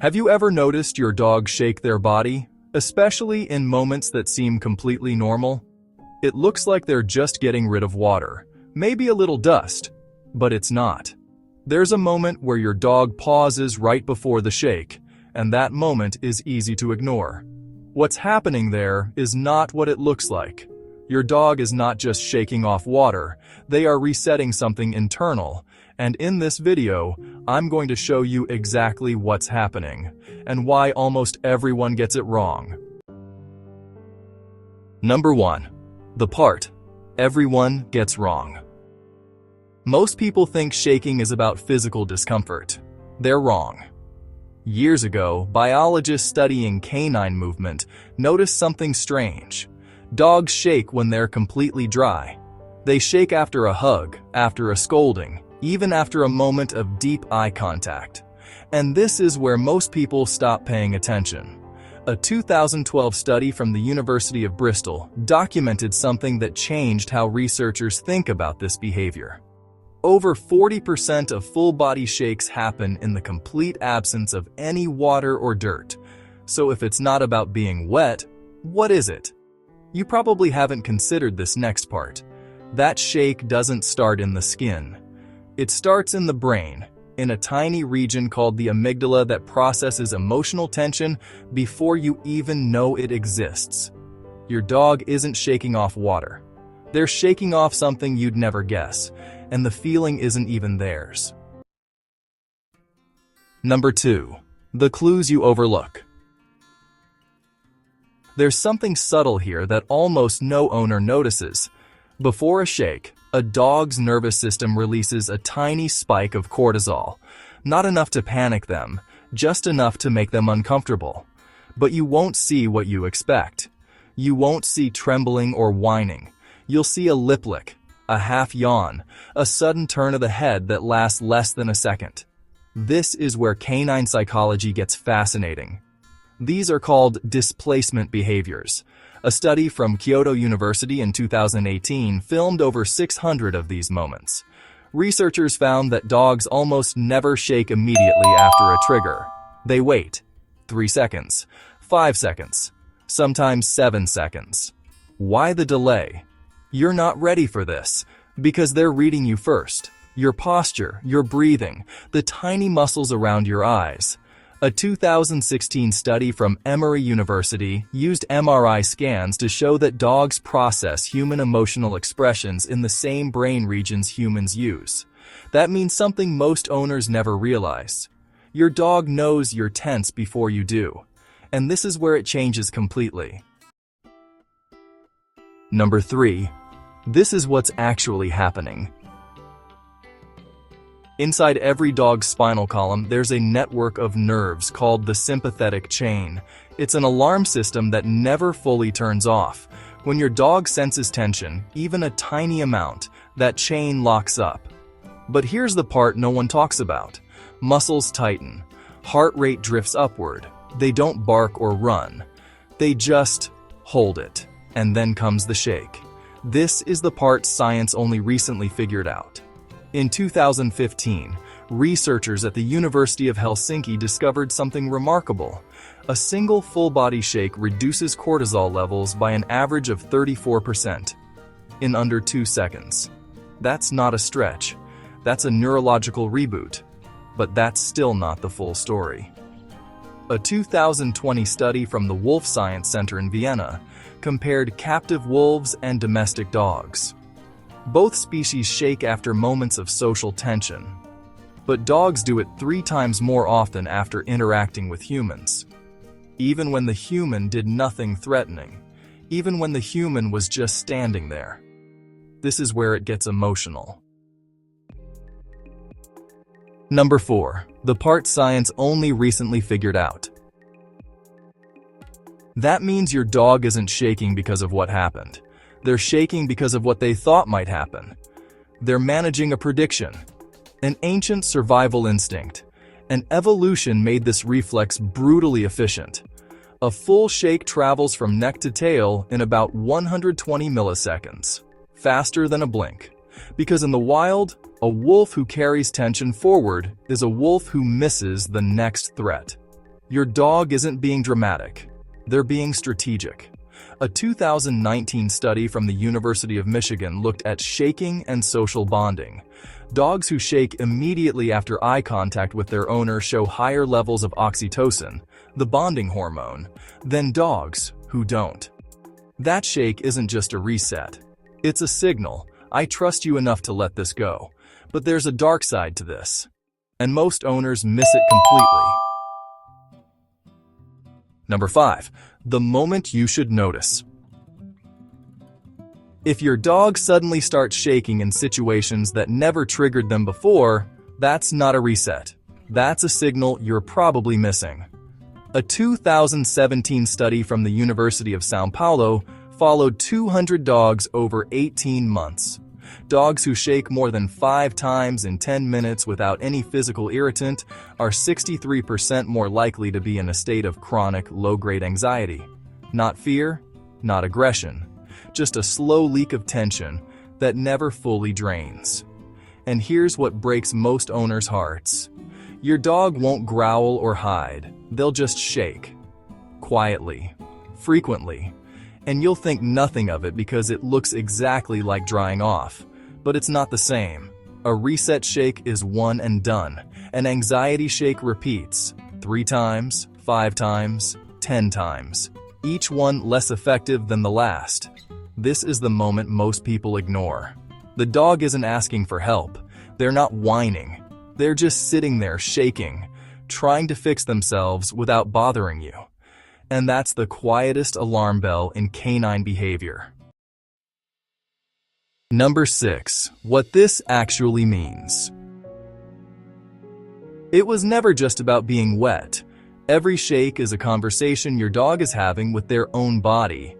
Have you ever noticed your dog shake their body, especially in moments that seem completely normal? It looks like they're just getting rid of water, maybe a little dust, but it's not. There's a moment where your dog pauses right before the shake, and that moment is easy to ignore. What's happening there is not what it looks like. Your dog is not just shaking off water, they are resetting something internal, and in this video, I'm going to show you exactly what's happening, and why almost everyone gets it wrong. Number 1. The part everyone gets wrong. Most people think shaking is about physical discomfort. They're wrong. Years ago, biologists studying canine movement noticed something strange. Dogs shake when they're completely dry. They shake after a hug, after a scolding, even after a moment of deep eye contact. And this is where most people stop paying attention. A 2012 study from the University of Bristol documented something that changed how researchers think about this behavior. Over 40% of full-body shakes happen in the complete absence of any water or dirt. So if it's not about being wet, what is it? You probably haven't considered this next part. That shake doesn't start in the skin. It starts in the brain, in a tiny region called the amygdala that processes emotional tension before you even know it exists. Your dog isn't shaking off water. They're shaking off something you'd never guess, and the feeling isn't even theirs. Number 2. The clues you overlook. There's something subtle here that almost no owner notices. Before a shake, a dog's nervous system releases a tiny spike of cortisol. Not enough to panic them, just enough to make them uncomfortable. But you won't see what you expect. You won't see trembling or whining. You'll see a lip lick, a half yawn, a sudden turn of the head that lasts less than a second. This is where canine psychology gets fascinating. These are called displacement behaviors. A study from Kyoto University in 2018 filmed over 600 of these moments. Researchers found that dogs almost never shake immediately after a trigger. They wait. 3 seconds, 5 seconds, sometimes 7 seconds. Why the delay? You're not ready for this, because they're reading you first. Your posture, your breathing, the tiny muscles around your eyes. A 2016 study from Emory University used MRI scans to show that dogs process human emotional expressions in the same brain regions humans use. That means something most owners never realize. Your dog knows you're tense before you do, and this is where it changes completely. Number 3. This is what's actually happening. Inside every dog's spinal column, there's a network of nerves called the sympathetic chain. It's an alarm system that never fully turns off. When your dog senses tension, even a tiny amount, that chain locks up. But here's the part no one talks about. Muscles tighten. Heart rate drifts upward. They don't bark or run. They just hold it. And then comes the shake. This is the part science only recently figured out. In 2015, researchers at the University of Helsinki discovered something remarkable. A single full-body shake reduces cortisol levels by an average of 34% in under 2 seconds. That's not a stretch. That's a neurological reboot. But that's still not the full story. A 2020 study from the Wolf Science Center in Vienna compared captive wolves and domestic dogs. Both species shake after moments of social tension, but dogs do it 3 times more often after interacting with humans. Even when the human did nothing threatening, even when the human was just standing there. This is where it gets emotional. Number 4. The part science only recently figured out. That means your dog isn't shaking because of what happened. They're shaking because of what they thought might happen. They're managing a prediction, an ancient survival instinct. And evolution made this reflex brutally efficient. A full shake travels from neck to tail in about 120 milliseconds, faster than a blink. Because in the wild, a wolf who carries tension forward is a wolf who misses the next threat. Your dog isn't being dramatic. They're being strategic. A 2019 study from the University of Michigan looked at shaking and social bonding. Dogs who shake immediately after eye contact with their owner show higher levels of oxytocin, the bonding hormone, than dogs who don't. That shake isn't just a reset. It's a signal. I trust you enough to let this go. But there's a dark side to this, and most owners miss it completely. Number 5. The moment you should notice. If your dog suddenly starts shaking in situations that never triggered them before, that's not a reset. That's a signal you're probably missing. A 2017 study from the University of São Paulo followed 200 dogs over 18 months. Dogs who shake more than 5 times in 10 minutes without any physical irritant are 63% more likely to be in a state of chronic, low-grade anxiety. Not fear, not aggression, just a slow leak of tension that never fully drains. And here's what breaks most owners' hearts. Your dog won't growl or hide. They'll just shake. Quietly. Frequently. And you'll think nothing of it because it looks exactly like drying off. But it's not the same. A reset shake is one and done. An anxiety shake repeats 3 times, 5 times, 10 times. Each one less effective than the last. This is the moment most people ignore. The dog isn't asking for help. They're not whining. They're just sitting there shaking, trying to fix themselves without bothering you. And that's the quietest alarm bell in canine behavior. Number 6. What this actually means. It was never just about being wet. Every shake is a conversation your dog is having with their own body.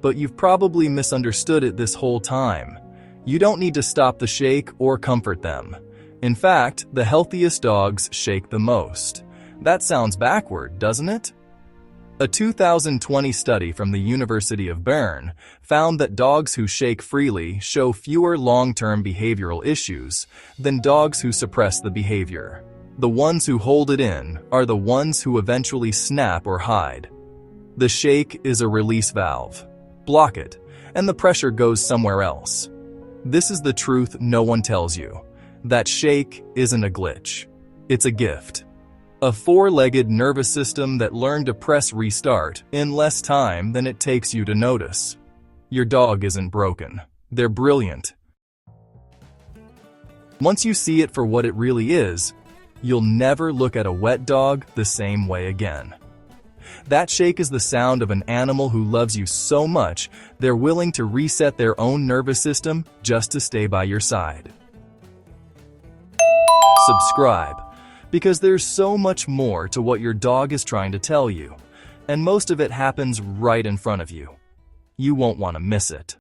But you've probably misunderstood it this whole time. You don't need to stop the shake or comfort them. In fact, the healthiest dogs shake the most. That sounds backward, doesn't it? A 2020 study from the University of Bern found that dogs who shake freely show fewer long-term behavioral issues than dogs who suppress the behavior. The ones who hold it in are the ones who eventually snap or hide. The shake is a release valve. Block it, and the pressure goes somewhere else. This is the truth no one tells you. That shake isn't a glitch. It's a gift. A 4-legged nervous system that learned to press restart in less time than it takes you to notice. Your dog isn't broken. They're brilliant. Once you see it for what it really is, you'll never look at a wet dog the same way again. That shake is the sound of an animal who loves you so much they're willing to reset their own nervous system just to stay by your side. Subscribe, because there's so much more to what your dog is trying to tell you, and most of it happens right in front of you. You won't want to miss it.